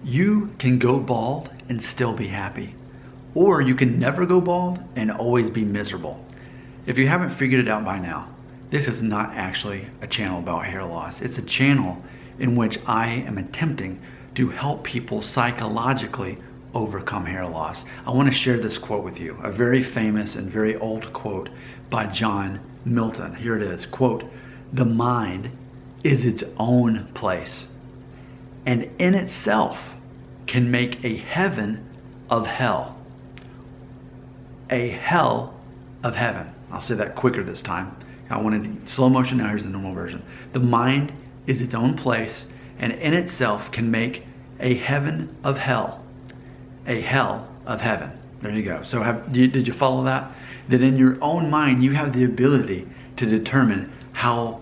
You can go bald and still be happy, or you can never go bald and always be miserable. If you haven't figured it out by now, this is not actually a channel about hair loss. It's a channel in which I am attempting to help people psychologically overcome hair loss. I want to share this quote with you, a very famous and very old quote by John Milton. Here it is, quote, "The mind is its own place, and in itself can make a heaven of hell. A hell of heaven." I'll say that quicker this time. I wanted slow motion, now here's the normal version. "The mind is its own place, and in itself can make a heaven of hell. A hell of heaven." There you go. So did you follow that? That in your own mind, you have the ability to determine how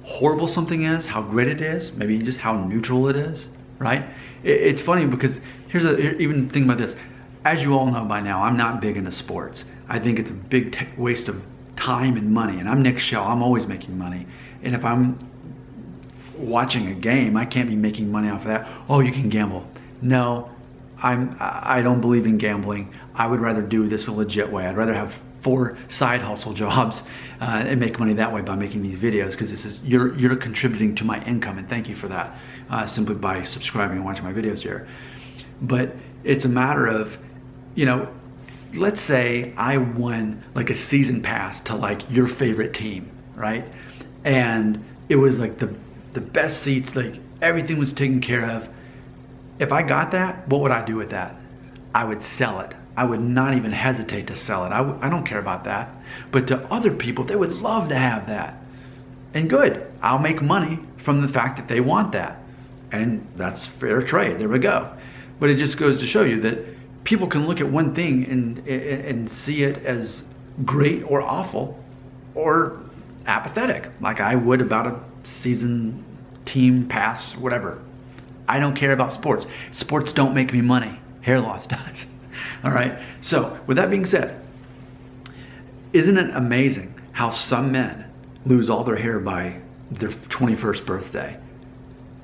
horrible something is, how great it is, maybe just how neutral it is, right? It's funny because even think about this. As you all know by now, I'm not big into sports. I think it's a big waste of time and money. And I'm Nick Shell. I'm always making money. And if I'm watching a game, I can't be making money off of that. Oh, you can gamble. No, I don't believe in gambling. I would rather do this a legit way. I'd rather have 4 side hustle jobs and make money that way by making these videos, because you're contributing to my income, and thank you for that, simply by subscribing and watching my videos here. But it's a matter of, let's say I won like a season pass to like your favorite team, right? And it was like the best seats, like everything was taken care of. If I got that, what would I do with that? I would sell it. I would not even hesitate to sell it. I don't care about that. But to other people, they would love to have that. And good, I'll make money from the fact that they want that. And that's fair trade, there we go. But it just goes to show you that people can look at one thing and see it as great or awful or apathetic, like I would about a season team pass, whatever. I don't care about sports. Sports don't make me money. Hair loss does. All right. So with that being said, isn't it amazing how some men lose all their hair by their 21st birthday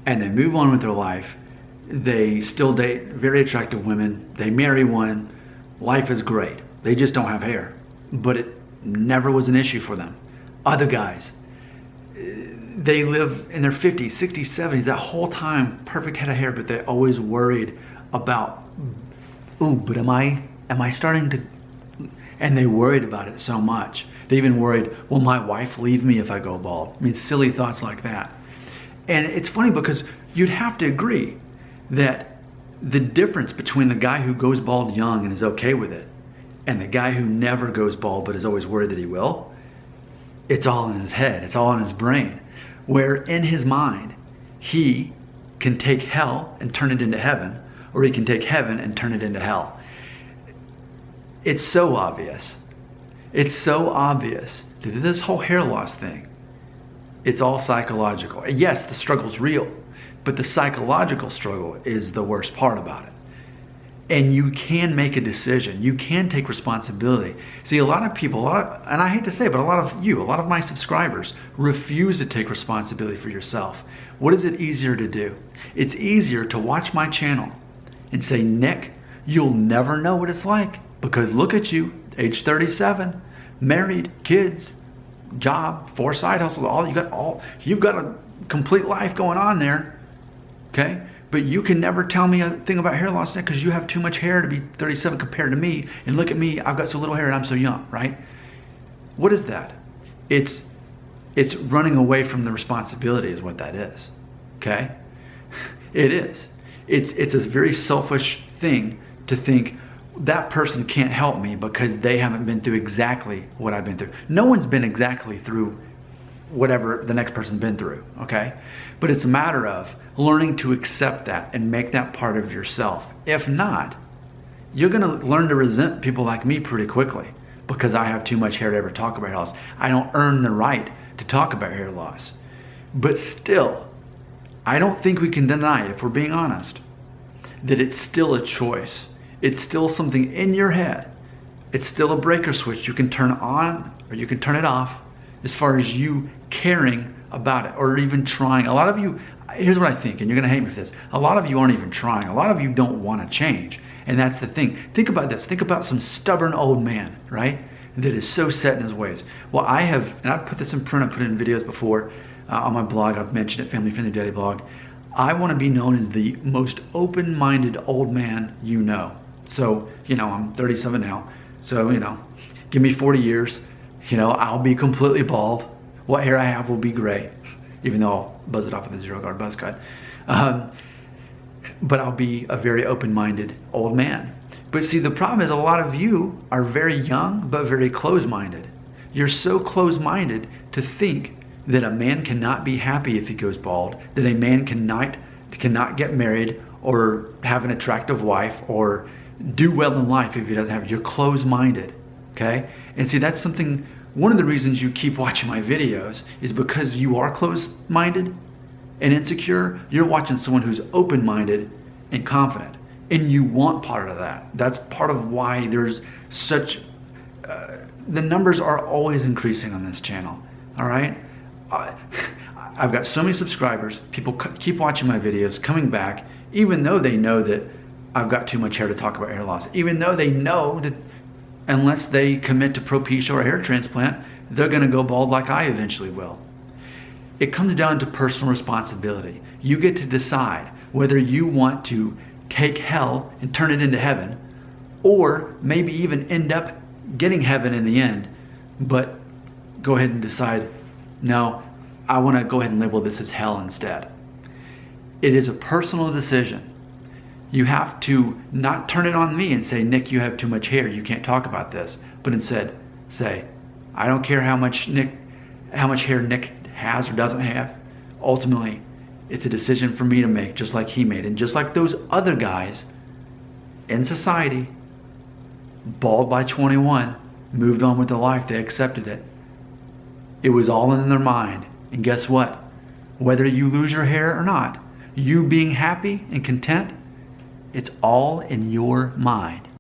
and they move on with their life? They still date very attractive women. They marry one. Life is great. They just don't have hair. But it never was an issue for them. Other guys, they live in their 50s, 60s, 70s, that whole time, perfect head of hair, but they're always worried about, ooh, but am I starting to, and they worried about it so much. They even worried, will my wife leave me if I go bald? I mean, silly thoughts like that. And it's funny because you'd have to agree that the difference between the guy who goes bald young and is okay with it and the guy who never goes bald but is always worried that he will, it's all in his head, it's all in his brain. Where in his mind, he can take hell and turn it into heaven, or he can take heaven and turn it into hell. It's so obvious. It's so obvious that this whole hair loss thing, it's all psychological. Yes, the struggle's real, but the psychological struggle is the worst part about it. And you can make a decision. You can take responsibility. See, a lot of people, and I hate to say it, but a lot of my subscribers refuse to take responsibility for yourself. What is it easier to do? It's easier to watch my channel and say, Nick, you'll never know what it's like, because look at you, age 37, married, kids, job, 4 side hustles, you've got a complete life going on there, okay? But you can never tell me a thing about hair loss, Nick, because you have too much hair to be 37 compared to me. And look at me, I've got so little hair and I'm so young, right? What is that? It's running away from the responsibility is what that is, okay? It is. It's a very selfish thing to think that person can't help me because they haven't been through exactly what I've been through. No one's been exactly through whatever the next person's been through, okay? But it's a matter of learning to accept that and make that part of yourself. If not, you're gonna learn to resent people like me pretty quickly because I have too much hair to ever talk about hair loss. I don't earn the right to talk about hair loss. But still, I don't think we can deny, if we're being honest, that it's still a choice. It's still something in your head. It's still a breaker switch you can turn on or you can turn it off as far as you caring about it or even trying. A lot of you, here's what I think, and you're gonna hate me for this. A lot of you aren't even trying. A lot of you don't wanna change. And that's the thing. Think about this. Think about some stubborn old man, right? That is so set in his ways. Well, I have, and I've put this in print, I've put it in videos before on my blog, I've mentioned it, Family Friendly Daddy blog. I wanna be known as the most open-minded old man you know. So, I'm 37 now. So, give me 40 years, I'll be completely bald. What hair I have will be gray, even though I'll buzz it off with a zero guard buzz cut. But I'll be a very open-minded old man. But see, the problem is a lot of you are very young, but very closed-minded. You're so closed-minded to think that a man cannot be happy if he goes bald, that a man cannot get married or have an attractive wife or do well in life if he doesn't have it. You're closed-minded, okay? And see, that's something, one of the reasons you keep watching my videos is because you are closed-minded and insecure. You're watching someone who's open-minded and confident, and you want part of that. That's part of why there's such, the numbers are always increasing on this channel, all right? I've got so many subscribers, people keep watching my videos, coming back, even though they know that I've got too much hair to talk about hair loss, even though they know that unless they commit to Propecia or a hair transplant, they're gonna go bald like I eventually will. It comes down to personal responsibility. You get to decide whether you want to take hell and turn it into heaven, or maybe even end up getting heaven in the end, but go ahead and decide, no, I wanna go ahead and label this as hell instead. It is a personal decision. You have to not turn it on me and say, Nick, you have too much hair, you can't talk about this. But instead say, I don't care how much hair Nick has or doesn't have. Ultimately, it's a decision for me to make, just like he made. And just like those other guys in society, bald by 21, moved on with their life, they accepted it. It was all in their mind. And guess what? Whether you lose your hair or not, you being happy and content, it's all in your mind.